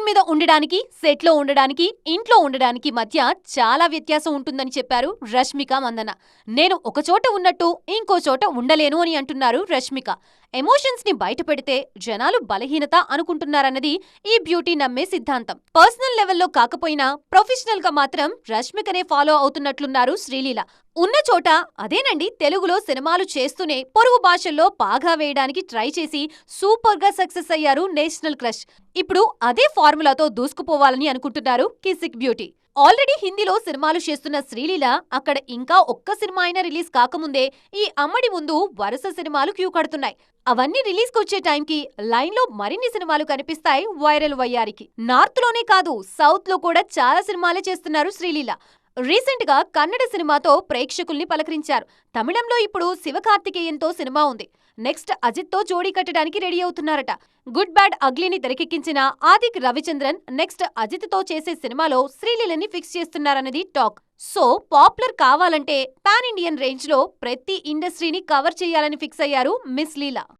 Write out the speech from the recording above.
మీద ఉండడానికి, సెట్లో ఉండడానికి, ఇంట్లో ఉండడానికి మధ్య చాలా వ్యత్యాసం ఉంటుందని చెప్పారు రష్మిక మందన్న. నేను ఒక చోట ఉన్నట్టు ఇంకో చోట ఉండలేను అని అంటున్నారు రష్మిక. ఎమోషన్స్ ని బయటపెడితే జనాలు బలహీనత అనుకుంటున్నారన్నది ఈ బ్యూటీ నమ్మే సిద్ధాంతం. పర్సనల్ లెవెల్లో కాకపోయినా ప్రొఫెషనల్ గా మాత్రం రష్మికనే ఫాలో అవుతున్నట్లున్నారు శ్రీలీల. ఉన్న చోట అదేనండి, తెలుగులో సినిమాలు చేస్తూనే పొరుగు భాషల్లో పాగా వేయడానికి ట్రై చేసి సూపర్ గా సక్సెస్ అయ్యారు నేషనల్ క్రష్. ఇప్పుడు అదే ఫార్ములాతో దూసుకుపోవాలని అనుకుంటున్నారు కిసిక్ బ్యూటీ. ఆల్రెడీ హిందీలో సినిమాలు చేస్తున్న శ్రీలీల అక్కడ ఇంకా ఒక్క సినిమా అయినా రిలీజ్ కాకముందే ఈ అమ్మడి ముందు వరుస సినిమాలు క్యూ కడుతున్నాయి. అవన్నీ రిలీజ్ కొచ్చే టైంకి లైన్లో మరిన్ని సినిమాలు కనిపిస్తాయి వైరల్ వయ్యారికి. నార్త్ లోనే కాదు, సౌత్ లో కూడా చాలా సినిమాలే చేస్తున్నారు శ్రీలీల. రీసెంట్ గా కన్నడ సినిమాతో ప్రేక్షకుల్ని పలకరించారు. తమిళంలో ఇప్పుడు శివకార్తికేయన్తో సినిమా ఉంది. నెక్స్ట్ అజిత్ తో జోడీ కట్టడానికి రెడీ అవుతున్నారట. గుడ్ బ్యాడ్ అగ్లీని తెరకెక్కించిన ఆదిక్ రవిచంద్రన్ నెక్స్ట్ అజిత్ తో చేసే సినిమాలో శ్రీలీలని ఫిక్స్ చేస్తున్నారన్నది టాక్. సో పాపులర్ కావాలంటే పాన్ ఇండియన్ రేంజ్ లో ప్రతి ఇండస్ట్రీని కవర్ చేయాలని ఫిక్స్ అయ్యారు మిస్ లీలా.